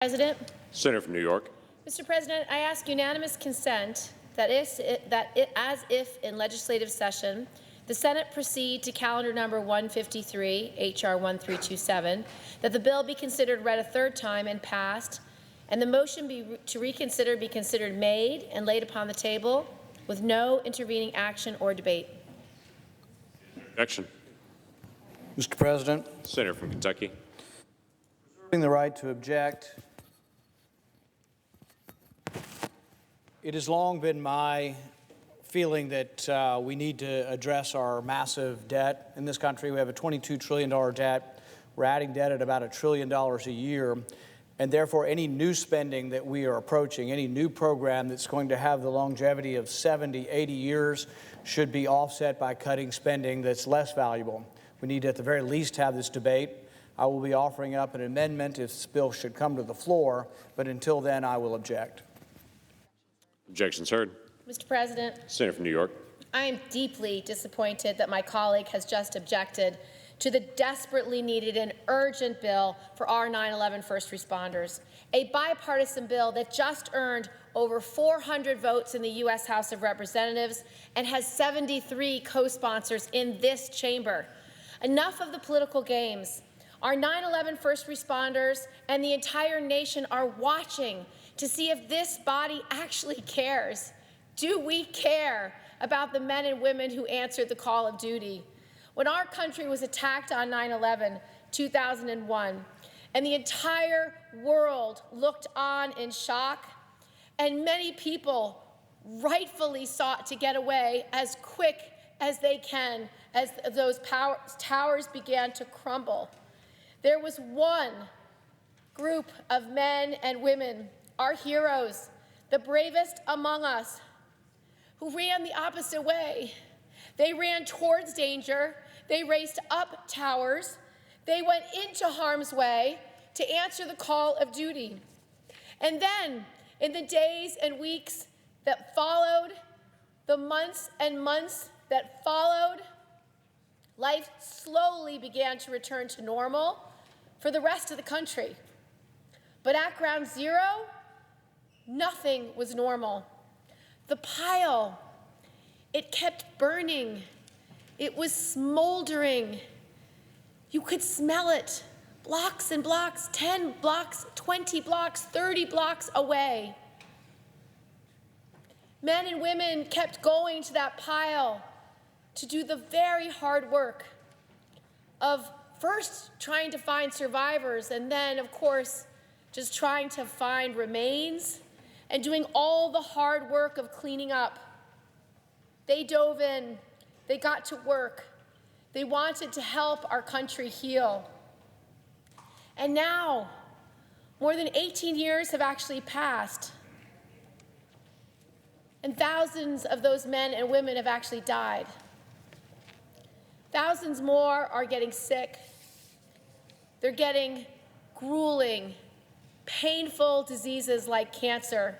President. Senator from New York. Mr. President, I ask unanimous consent that as if in legislative session, the Senate proceed to calendar number 153, H.R. 1327, that the bill be considered read a third time and passed, and the motion to reconsider be considered made and laid upon the table with no intervening action or debate. Objection. Mr. President. Senator from Kentucky. Reserving the right to object. It has long been my feeling that we need to address our massive debt in this country. We have a $22 trillion debt. We're adding debt at about $1 trillion a year. And therefore, any new spending that we are approaching, any new program that's going to have the longevity of 70, 80 years should be offset by cutting spending that's less valuable. We need to, at the very least, have this debate. I will be offering up an amendment if this bill should come to the floor, but until then, I will object. Objections heard. Mr. President. Senator from New York. I am deeply disappointed that my colleague has just objected to the desperately needed and urgent bill for our 9/11 first responders, a bipartisan bill that just earned over 400 votes in the U.S. House of Representatives and has 73 co-sponsors in this chamber. Enough of the political games. Our 9/11 first responders and the entire nation are watching to see if this body actually cares. Do we care about the men and women who answered the call of duty? When our country was attacked on 9/11, 2001, and the entire world looked on in shock, and many people rightfully sought to get away as quick as they can as those towers began to crumble, there was one group of men and women, our heroes, the bravest among us, who ran the opposite way. They ran towards danger. They raced up towers. They went into harm's way to answer the call of duty. And then, in the days and weeks that followed, the months and months that followed, life slowly began to return to normal for the rest of the country. But at Ground Zero, nothing was normal. The pile, it kept burning. It was smoldering. You could smell it, blocks and blocks, 10 blocks, 20 blocks, 30 blocks away. Men and women kept going to that pile to do the very hard work of first trying to find survivors and then, of course, just trying to find remains and doing all the hard work of cleaning up. They dove in. They got to work. They wanted to help our country heal. And now, more than 18 years have actually passed, and thousands of those men and women have actually died. Thousands more are getting sick. They're getting grueling, painful diseases like cancer,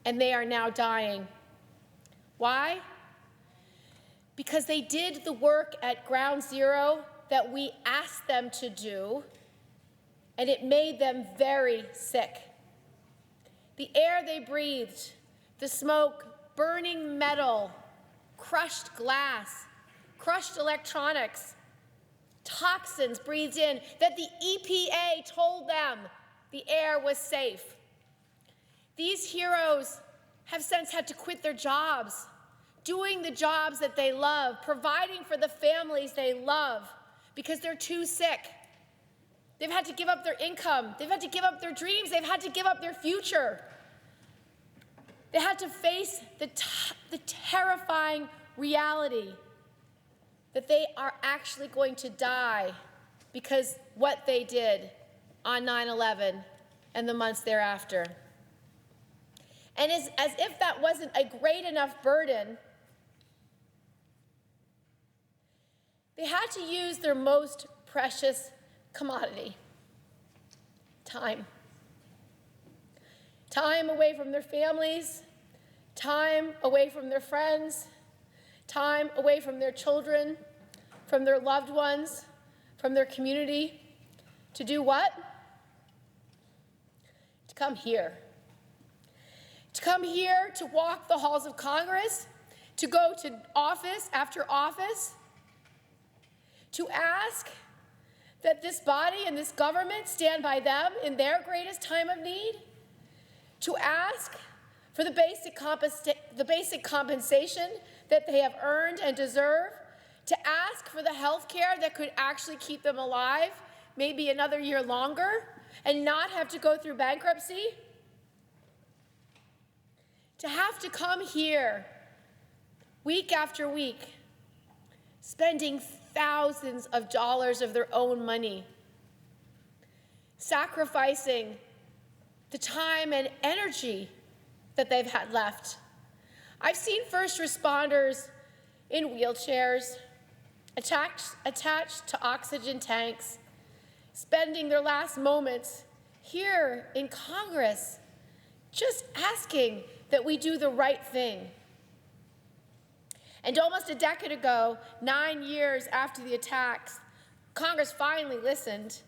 and they are now dying. Why? Because they did the work at Ground Zero that we asked them to do, and it made them very sick. The air they breathed, the smoke, burning metal, crushed glass, crushed electronics, toxins breathed in that the EPA told them the air was safe. These heroes have since had to quit their jobs, doing the jobs that they love, providing for the families they love because they're too sick. They've had to give up their income. They've had to give up their dreams. They've had to give up their future. They had to face the terrifying reality that they are actually going to die because what they did on 9/11 and the months thereafter. And as if that wasn't a great enough burden, they had to use their most precious commodity, time. Time away from their families, time away from their friends, time away from their children, from their loved ones, from their community. To do what? come here. To come here to walk the halls of Congress, to go to office after office, to ask that this body and this government stand by them in their greatest time of need, to ask for the basic compensation that they have earned and deserve, to ask for the health care that could actually keep them alive maybe another year longer and not have to go through bankruptcy, to have to come here week after week, spending thousands of dollars of their own money, sacrificing the time and energy that they've had left. I've seen first responders in wheelchairs, attached to oxygen tanks, spending their last moments here in Congress, just asking that we do the right thing. And almost a decade ago, 9 years after the attacks, Congress finally listened.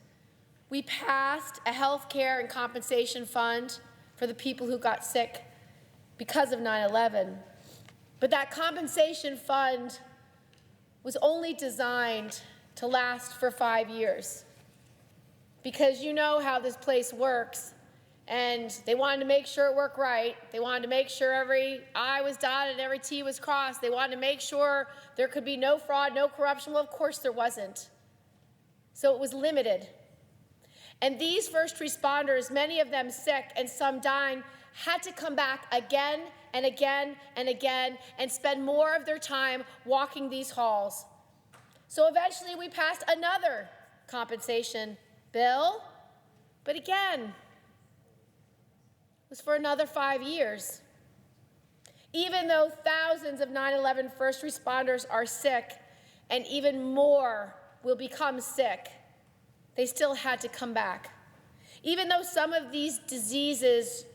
We passed a health care and compensation fund for the people who got sick because of 9/11. But that compensation fund was only designed to last for 5 years. Because you know how this place works, and they wanted to make sure it worked right. They wanted to make sure every I was dotted and every T was crossed. They wanted to make sure there could be no fraud, no corruption. Well, of course there wasn't. So it was limited. And these first responders, many of them sick and some dying, had to come back again and again and again and spend more of their time walking these halls. So eventually we passed another compensation bill, but again, it was for another 5 years. Even though thousands of 9/11 first responders are sick and even more will become sick, they still had to come back. Even though some of these diseases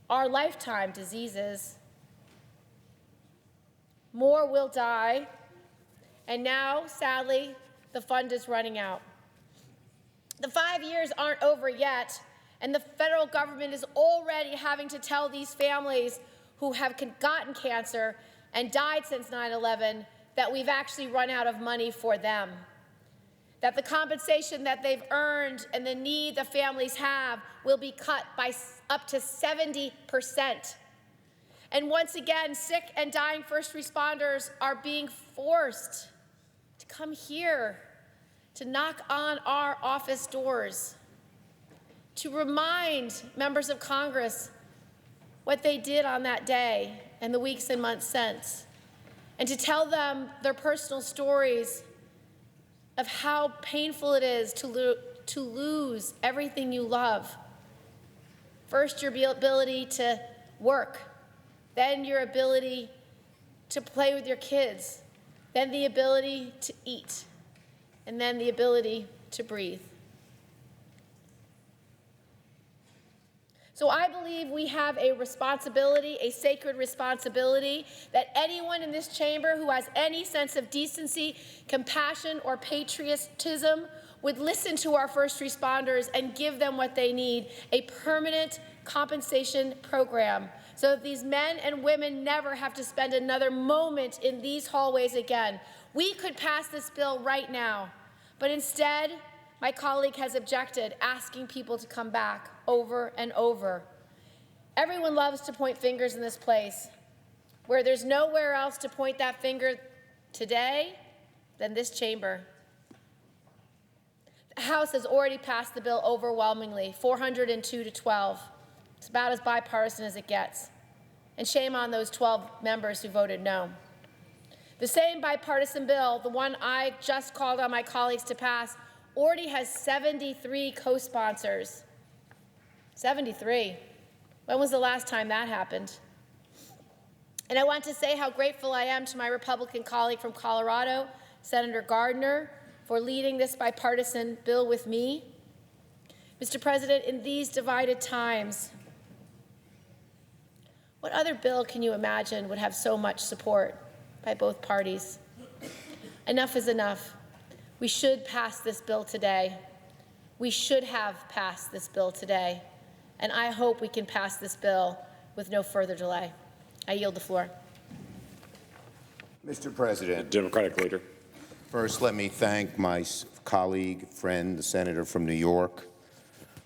are lifetime diseases, more will die, and now, sadly, the fund is running out. The 5 years aren't over yet, and the federal government is already having to tell these families who have gotten cancer and died since 9/11 that we've actually run out of money for them, that the compensation that they've earned and the need the families have will be cut by up to 70%. And once again, sick and dying first responders are being forced to come here, to knock on our office doors, to remind members of Congress what they did on that day and the weeks and months since, and to tell them their personal stories of how painful it is to lose everything you love. First, your ability to work, then your ability to play with your kids, then the ability to eat, and then the ability to breathe. So I believe we have a responsibility, a sacred responsibility, that anyone in this chamber who has any sense of decency, compassion, or patriotism would listen to our first responders and give them what they need, a permanent compensation program, so that these men and women never have to spend another moment in these hallways again. We could pass this bill right now, but instead, my colleague has objected, asking people to come back over and over. Everyone loves to point fingers in this place. Where there's nowhere else to point that finger today than this chamber. The House has already passed the bill overwhelmingly, 402 to 12. It's about as bipartisan as it gets. And shame on those 12 members who voted no. The same bipartisan bill, the one I just called on my colleagues to pass, already has 73 co-sponsors. 73. When was the last time that happened? And I want to say how grateful I am to my Republican colleague from Colorado, Senator Gardner, for leading this bipartisan bill with me. Mr. President, in these divided times, what other bill can you imagine would have so much support by both parties? Enough is enough. We should pass this bill today. We should have passed this bill today. and I hope we can pass this bill with no further delay. I yield the floor. Mr. President, Democratic leader. first let me thank my colleague, friend, the senator from New York,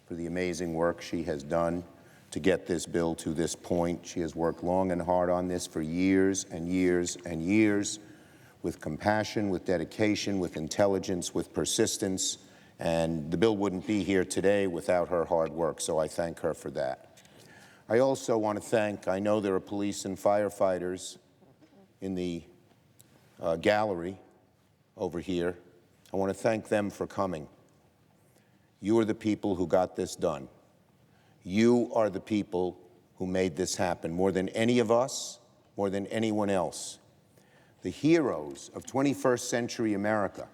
for the amazing work she has done to get this bill to this point. She has worked long and hard on this for years and years and years, with compassion, with dedication, with intelligence, with persistence, and the bill wouldn't be here today without her hard work, so I thank her for that. I also want to thank, I know there are police and firefighters in the gallery over here. I want to thank them for coming. You are the people who got this done. You are the people who made this happen, more than any of us, more than anyone else. The heroes of 21st century America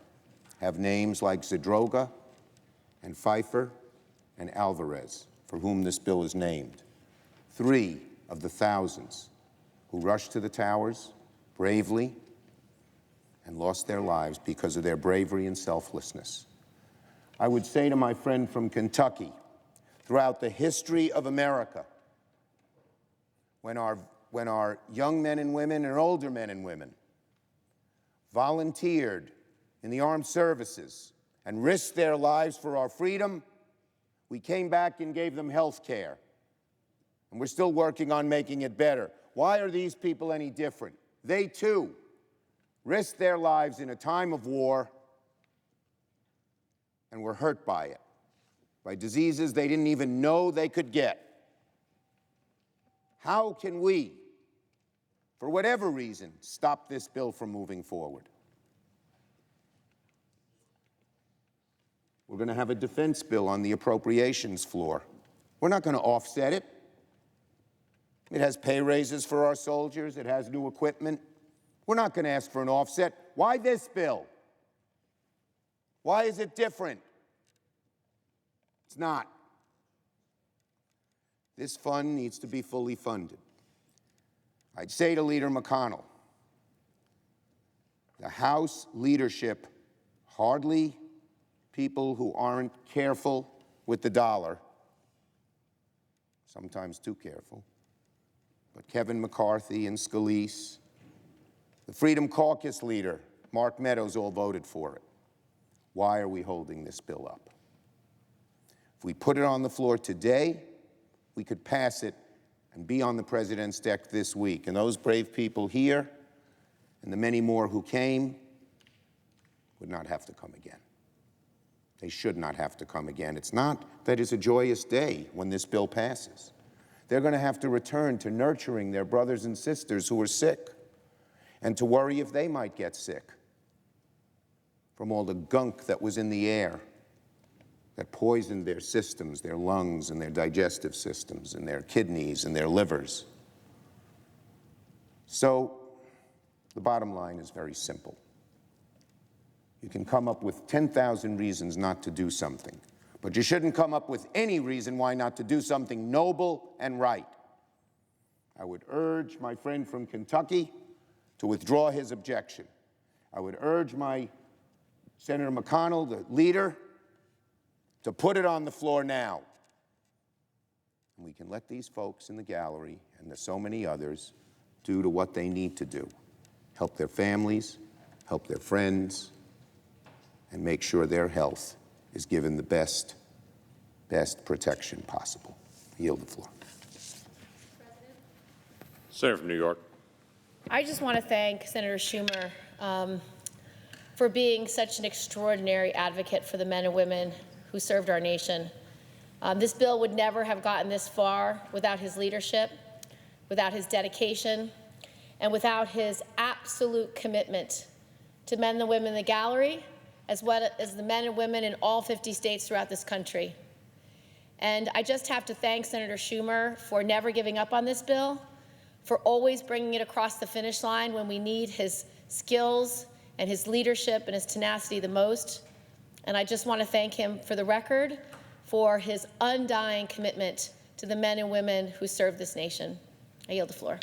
have names like Zadroga and Pfeiffer and Alvarez, for whom this bill is named. 3 of the thousands who rushed to the towers bravely and lost their lives because of their bravery and selflessness. I would say to my friend from Kentucky, throughout the history of America, when our young men and women and older men and women volunteered in the armed services and risked their lives for our freedom, we came back and gave them health care. And we're still working on making it better. Why are these people any different? They, too, risked their lives in a time of war and were hurt by it, by diseases they didn't even know they could get. How can we, for whatever reason, stop this bill from moving forward? We're going to have a defense bill on the appropriations floor. We're not going to offset it. It has pay raises for our soldiers. It has new equipment. We're not going to ask for an offset. Why this bill? Why is it different? It's not. This fund needs to be fully funded. I'd say to Leader McConnell, the House leadership, hardly people who aren't careful with the dollar, sometimes too careful, but Kevin McCarthy and Scalise, the Freedom Caucus leader, Mark Meadows, all voted for it. Why are we holding this bill up? If we put it on the floor today, we could pass it and be on the president's deck this week. And those brave people here and the many more who came would not have to come again. They should not have to come again. It's not that it's a joyous day when this bill passes. They're going to have to return to nurturing their brothers and sisters who are sick and to worry if they might get sick from all the gunk that was in the air that poisoned their systems, their lungs and their digestive systems and their kidneys and their livers. So the bottom line is very simple. You can come up with 10,000 reasons not to do something, but you shouldn't come up with any reason why not to do something noble and right. I would urge my friend from Kentucky to withdraw his objection. I would urge my Senator McConnell, the leader, to put it on the floor now. And we can let these folks in the gallery and the so many others do to what they need to do. Help their families, help their friends, and make sure their health is given the best protection possible. I yield the floor. Senator from New York. I just want to thank Senator Schumer for being such an extraordinary advocate for the men and women who served our nation. This bill would never have gotten this far without his leadership, without his dedication, and without his absolute commitment to men and women in the gallery, as well as the men and women in all 50 states throughout this country. And I just have to thank Senator Schumer for never giving up on this bill, for always bringing it across the finish line when we need his skills and his leadership and his tenacity the most. And I just want to thank him for the record for his undying commitment to the men and women who serve this nation. I yield the floor.